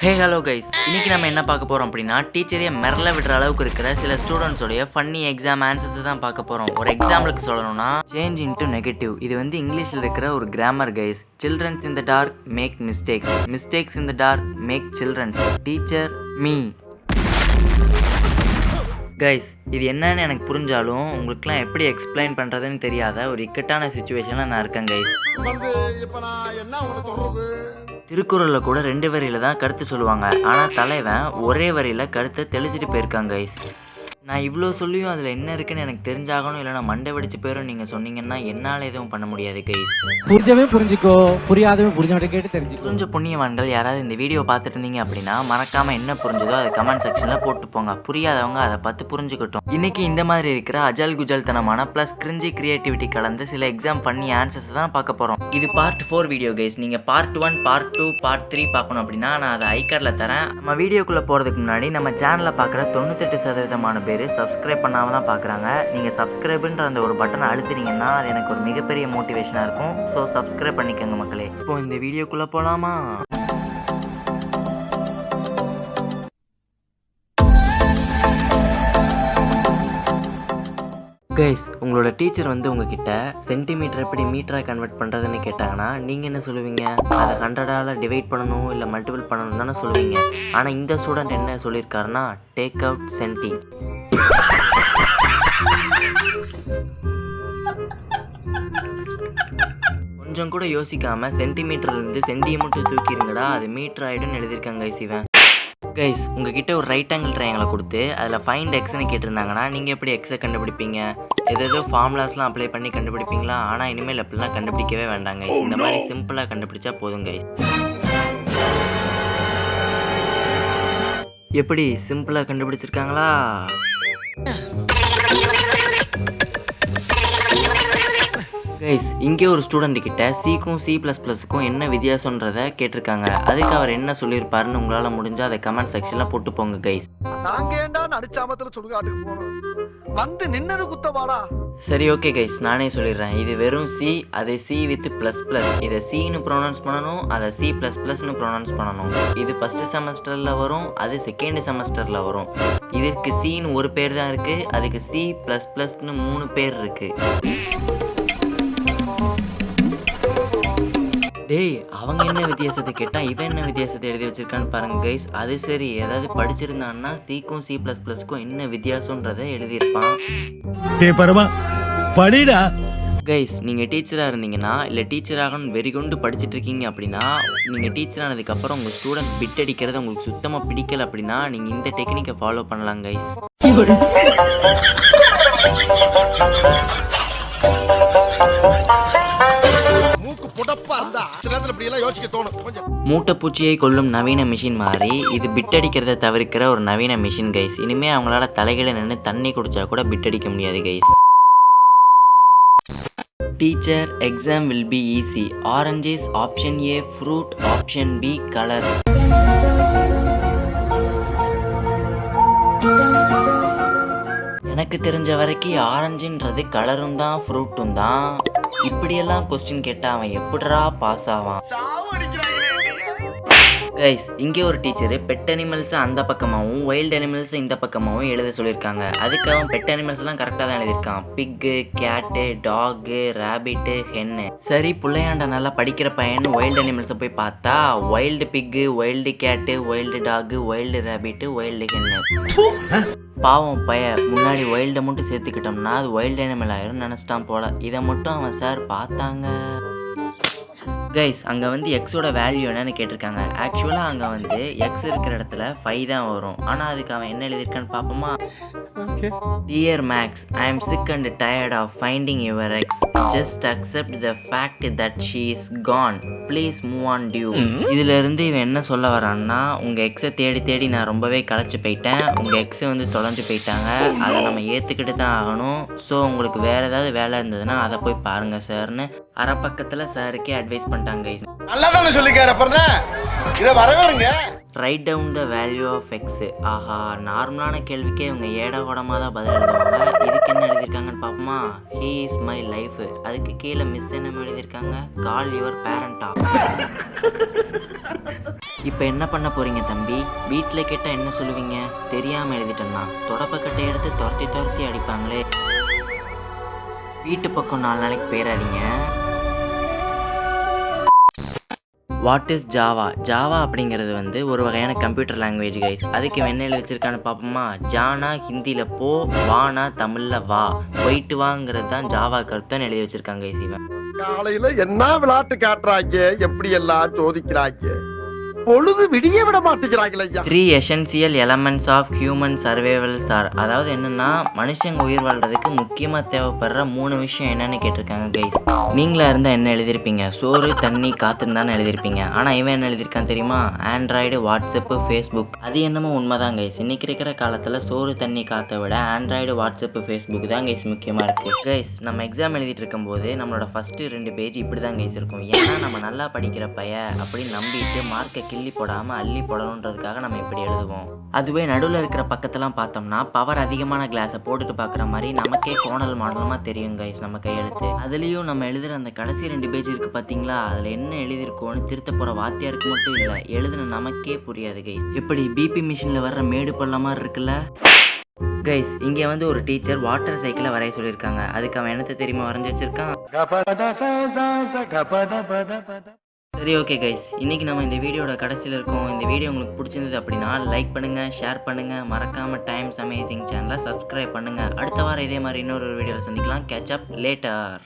Hey hello guys, இன்றைக்கி நம்ம என்ன பார்க்க போகிறோம் அப்படின்னா டீச்சரையே மிரள விடுற அளவுக்கு இருக்கிற சில ஸ்டூடெண்ட்ஸோடைய ஃபன்னி எக்ஸாம் ஆன்சர்ஸை தான் பார்க்க போகிறோம். ஒரு எக்ஸாம்பிளுக்கு சொல்லணும்னா சேஞ்ச் இன்டு நெகட்டிவ். இது வந்து இங்கிலீஷில் இருக்கிற ஒரு grammar guys. Childrens in the dark make mistakes, mistakes in the dark make childrens, teacher me. Guys, இது என்னன்னு எனக்கு புரிஞ்சாலும் உங்களுக்குலாம் எப்படி எக்ஸ்பிளைன் பண்ணுறதுன்னு தெரியாத ஒரு இக்கட்டான சுச்சுவேஷனில் நான் இருக்கேன் கைஸ். திருக்குறளில் கூட 2 வரியில் தான் கருத்து சொல்லுவாங்க, ஆனால் தலைவன் ஒரே வரியில் கருத்தை தெளிச்சிட்டு போயிருக்காங்க கைஸ். நான் இவ்வளோ சொல்லியும் அதில் என்ன இருக்குன்னு எனக்கு தெரிஞ்சாகணும், இல்லைனா மண்டை வெடிச்சு போயிடும் நீங்கள் சொன்னீங்கன்னா என்னால் எதுவும் பண்ண முடியாது கைஸ். புரிஞ்சவே புரிஞ்சுக்கோ, புரியாதவே புரிஞ்சவட்ட கேட்டு தெரிஞ்சுக்கோ. புரிஞ்ச புண்ணியவான்கள் யாராவது இந்த வீடியோ பார்த்துட்டு இருந்தீங்க அப்படின்னா மறக்காமல் என்ன புரிஞ்சதோ அதை கமெண்ட் செக்ஷனில் போட்டு போங்க. புரியாதவங்க அதை பார்த்து புரிஞ்சுக்கிட்டோம். இன்றைக்கி இந்த மாதிரி இருக்கிற அஜல் குஜல் தனமான ப்ளஸ் கிரிஞ்சி கிரியேட்டிவிட்டி கலந்து சில எக்ஸாம் பண்ணி ஆன்சர்ஸ் தான் பார்க்க போகிறோம். இது பார்ட் 4 வீடியோ கைஸ். நீங்கள் பார்ட் 1, பார்ட் 2, பார்ட் 3 பார்க்கணும் அப்படின்னா நான் அதை ஐகார்டில் தரேன். நம்ம வீடியோக்குள்ளே போகிறதுக்கு முன்னாடி நம்ம சேனலில் பார்க்குற 98% பேர் சப்ஸ்கிரைப் பண்ணாமல் தான் பார்க்குறாங்க. நீங்கள் சப்ஸ்கிரைப்ன்ற அந்த ஒரு பட்டனை அழுத்தினீங்கன்னா அது எனக்கு ஒரு மிகப்பெரிய மோட்டிவேஷனாக இருக்கும். ஸோ சப்ஸ்கிரைப் பண்ணிக்கோங்க மக்களே. இப்போ இந்த வீடியோக்குள்ளே போகலாமா? கைஸ், உங்களோட டீச்சர் வந்து உங்ககிட்ட சென்டிமீட்டர் எப்படி மீட்டராக கன்வெர்ட் பண்ணுறதுன்னு கேட்டாங்கன்னா நீங்கள் என்ன சொல்லுவீங்க? அதை 100ஆல் டிவைட் பண்ணணும் இல்லை மல்டிபிள் பண்ணணும் தானே சொல்லுவீங்க. ஆனால் இந்த ஸ்டூடெண்ட் என்ன சொல்லியிருக்காருன்னா டேக் அவுட் சென்டி. கொஞ்சம் கூட யோசிக்காமல் சென்டிமீட்டர்லேருந்து சென்டியை மட்டும் தூக்கிடுங்கடா, அது மீட்டர் ஆகிடும்னு எழுதியிருக்காங்க கைஸ். இவன் கைஸ், உங்ககிட்ட ஒரு ரைட் ஆங்கிள் ட்ரையாங்கிளை கொடுத்து அதில் ஃபைண்ட் எக்ஸ்ன்னு கேட்டிருந்தாங்கன்னா நீங்கள் எப்படி எக்ஸை கண்டுபிடிப்பீங்க? ஏதோ ஃபார்முலாஸ்லாம் அப்ளை பண்ணி கண்டுபிடிப்பீங்களா? ஆனால் இனிமேல் அப்படிலாம் கண்டுபிடிக்கவே வேண்டாம் கைஸ். இந்த மாதிரி சிம்பிளாக கண்டுபிடிச்சா போதும் கைஸ். எப்படி சிம்பிளாக கண்டுபிடிச்சிருக்காங்களா? கைஸ், இங்கே ஒரு ஸ்டூடெண்ட் கிட்ட சிக்கும் C++க்கும் என்ன வித்தியாசம்ன்றதை கேட்டிருக்காங்க. அதுக்கு அவர் என்ன சொல்லியிருப்பாருன்னு உங்களால் முடிஞ்சால் அதை கமெண்ட் செக்ஷனில் போட்டு போங்க கைஸ். சரி, ஓகே கைஸ், நானே சொல்லிடுறேன். இது வெறும் C, அது C வித் ++. இதை Cன்னு ப்ரொனவுன்ஸ் பண்ணணும், அதை C++ன்னு ப்ரொனவுன்ஸ் பண்ணணும். இது ஃபஸ்ட்டு செமஸ்டரில் வரும், அது செகண்ட் செமஸ்டரில் வரும். இதுக்கு Cன்னு ஒரு பேர் தான் இருக்குது, அதுக்கு C++ன்னு 3 பேர் இருக்குது. டேய், அவங்க என்ன வித்தியாசத்தை கேட்டால் இவன் என்ன வித்தியாசத்தை எழுதி வச்சிருக்கான்னு பாருங்க கைஸ். அது சரி, ஏதாவது படிச்சிருந்தான்னா சிக்கும் C++க்கும் என்ன வித்தியாசம்ன்றதை எழுதியிருப்பான். கைஸ், நீங்கள் டீச்சராக இருந்தீங்கன்னா இல்லை டீச்சராகணும் வெறி கொண்டு படிச்சுட்டு இருக்கீங்க அப்படின்னா, நீங்கள் டீச்சர் ஆனதுக்கப்புறம் உங்கள் ஸ்டூடெண்ட் பிட் அடிக்கிறது உங்களுக்கு சுத்தமாக பிடிக்கல அப்படின்னா நீங்கள் இந்த டெக்னிக்கை ஃபாலோ பண்ணலாம் கைஸ். மூட்டைப்பூச்சியை கொல்லும் நவீன மிஷின் மாதிரி இது பிட் அடிக்கிறத தவிர்க்கிற ஒரு நவீன மிஷின் கைஸ். இனிமே அவங்களால தலைகளை நின்று தண்ணி குடிச்சா கூட பிட் அடிக்க முடியாது guys. Teacher, exam will be easy. Oranges, option A fruit, option B colour. எனக்கு தெரிஞ்ச வரைக்கும் ஆரஞ்சுன்றது கலரும் தான் ஃப்ரூட்டும் தான். இப்படியெல்லாம் கொஸ்டின் கேட்டால் அவன் எப்படிரா பாஸ் ஆவான்? கைஸ், இங்கே ஒரு டீச்சரு பெட் அனிமல்ஸை அந்த பக்கமாகவும் வைல்டு அனிமல்ஸை இந்த பக்கமாகவும் எழுத சொல்லியிருக்காங்க. அதுக்கு அவன் பெட் அனிமல்ஸ்லாம் கரெக்டாக தான் எழுதியிருக்கான். பிக்கு, கேட்டு, டாகு, ரேபிட்டு, ஹென்னு. சரி, பிள்ளையாண்ட நல்லா படிக்கிற பையன் வைல்டு அனிமல்ஸை போய் பார்த்தா வைல்டு பிக்கு, வைல்டு கேட்டு, wild dog, wild rabbit, wild hen. பாவம் பைய, முன்னாடி வைல்டை மட்டும் சேர்த்துக்கிட்டோம்னா அது வைல்டு அனிமல் ஆயிரும் நினச்சிட்டான் போல. இதை மட்டும் அவன் சார் பார்த்தாங்க. கைஸ், அங்கே வந்து எக்ஸோட வேல்யூ என்னன்னு கேட்டிருக்காங்க. ஆக்சுவலாக அங்கே வந்து எக்ஸ் இருக்கிற இடத்துல 5 தான் வரும். ஆனால் அதுக்கு அவன் என்ன எழுதியிருக்கான்னு பார்ப்போமா? Dear Max, I am sick and tired of finding your ex. Just accept the fact that she is gone. Please move on dude. இதிலிருந்து இவன் என்ன சொல்ல வரான்னா, உங்கள் எக்ஸை தேடி தேடி நான் ரொம்பவே களைச்சி போயிட்டேன். உங்கள் எக்ஸை வந்து தொலைஞ்சு போயிட்டாங்க. அதை நம்ம ஏற்றுக்கிட்டு தான் ஆகணும். ஸோ உங்களுக்கு வேறு ஏதாவது வேலை இருந்ததுன்னா அதை போய் பாருங்கள் சார்னு அரை பக்கத்தில் சாருக்கே அட்வைஸ் பண்ணிட்டாங்க. நல்லா தானே சொல்லிக்கார, இதை வரவேறுங்க. Write down the value of X. ஆஹா, நார்மலான கேள்விக்கே இவங்க ஏடாகூடமாக தான் பதில் எழுதுவாங்க. இதுக்கு என்ன எழுதியிருக்காங்கன்னு பார்ப்போமா? He is my life. அதுக்கு கீழே மிஸ் என்ன எழுதியிருக்காங்க? கால் யுவர் பேரண்டா. இப்போ என்ன பண்ண போறீங்க தம்பி? வீட்டில் கேட்டால் என்ன சொல்லுவீங்க? தெரியாமல் எழுதிட்டேன்னா தொடப்பக்கட்டை எடுத்து துரத்தி அடிப்பாங்களே. வீட்டு பக்கம் 4 நாளைக்கு போயிடாதீங்க. What is Java? ஜாவா அப்படிங்கிறது வந்து ஒரு வகையான கம்ப்யூட்டர் லாங்குவேஜ் கைஸ். அதுக்கு என்ன எழுதி வச்சிருக்கான்னு பார்ப்போமா? ஜானா ஹிந்தியில் போ, வானா தமிழில் வா, போயிட்டு வாங்கிறது தான் ஜாவா கருத்துன்னு எழுதி வச்சிருக்காங்க கைஸ். இவன் காலையில என்ன விளையாட்டு காட்டுறாங்க, எப்படி எல்லாம் சோதிக்கிறாங்க, பொழுது விடிய விட மாட்டேங்கிறாங்களே. 3 essential elements of human survivals are. அதாவது என்னன்னா, மனுஷங்க உயிர் வாழ்றதுக்கு முக்கியமாக தேவைப்படுற 3 விஷயம் என்னன்னு கேட்டிருக்காங்க கைஸ். நீங்களா இருந்தால் என்ன எழுதியிருப்பீங்க? சோறு தண்ணி காற்றுன்னு தானே எழுதியிருப்பீங்க. ஆனால் இவன் என்ன எழுதியிருக்கான் தெரியுமா? Android, WhatsApp, Facebook. அது என்னமோ உண்மைதான் கைஸ். இன்னைக்கு இருக்கிற காலத்தில் சோறு தண்ணி காற்றை விட ஆண்ட்ராய்டு, வாட்ஸ்அப்பு, ஃபேஸ்புக் தான் கைஸ் முக்கியமாக இருக்குது கைஸ். நம்ம எக்ஸாம் எழுதிட்டு இருக்கும்போது நம்மளோட ஃபஸ்ட்டு 2 பேஜ் இப்படி தான் கைஸ் இருக்கும். ஏன்னா நம்ம நல்லா படிக்கிற அப்படின்னு நம்பிட்டு மார்க்கை கிள்ளி போடாமல் அள்ளி போடணுன்றதுக்காக நம்ம இப்படி எழுதுவோம். அதுவே நடுவில் இருக்கிற பக்கத்தெல்லாம் பார்த்தோம்னா பவர் அதிகமான கிளாஸை போட்டுட்டு பார்க்குற மாதிரி நமக்கே கோணல் மாடலமாக தெரியும் கைஸ் நம்ம கையெழுத்து. அதுலேயும் நம்ம எழுதுகிற அந்த கடைசி 2 பேஜ் இருக்குது பார்த்தீங்களா? அதில் என்ன எழுதியிருக்கோன்னு திருத்த போகிற வாத்தியாருக்கு மட்டும் இல்லை, எழுதுன நமக்கே புரியாது கைஸ். எப்படி பிபி மிஷினில் வர்ற மேடு பள்ள மாதிரி இருக்குல்ல கைஸ். இங்கே வந்து ஒரு டீச்சர் வாட்டர் சைக்கிளை வரைய சொல்லியிருக்காங்க. அதுக்கு அவன் என்னத்தை தெரியுமா வரைஞ்சி வச்சிருக்கான்? சரி, ஓகே கைஸ், இன்றைக்கி நம்ம இந்த வீடியோட கடைசியில் இருக்கோம். இந்த வீடியோ உங்களுக்கு பிடிச்சிருந்தது அப்படின்னா லைக் பண்ணுங்கள், ஷேர் பண்ணுங்கள், மறக்காமல் டைம்ஸ் அமேசிங் சேனலை சப்ஸ்கிரைப் பண்ணுங்கள். அடுத்த வாரம் இதே மாதிரி இன்னொரு வீடியோவில் சந்திக்கலாம். Catch up later.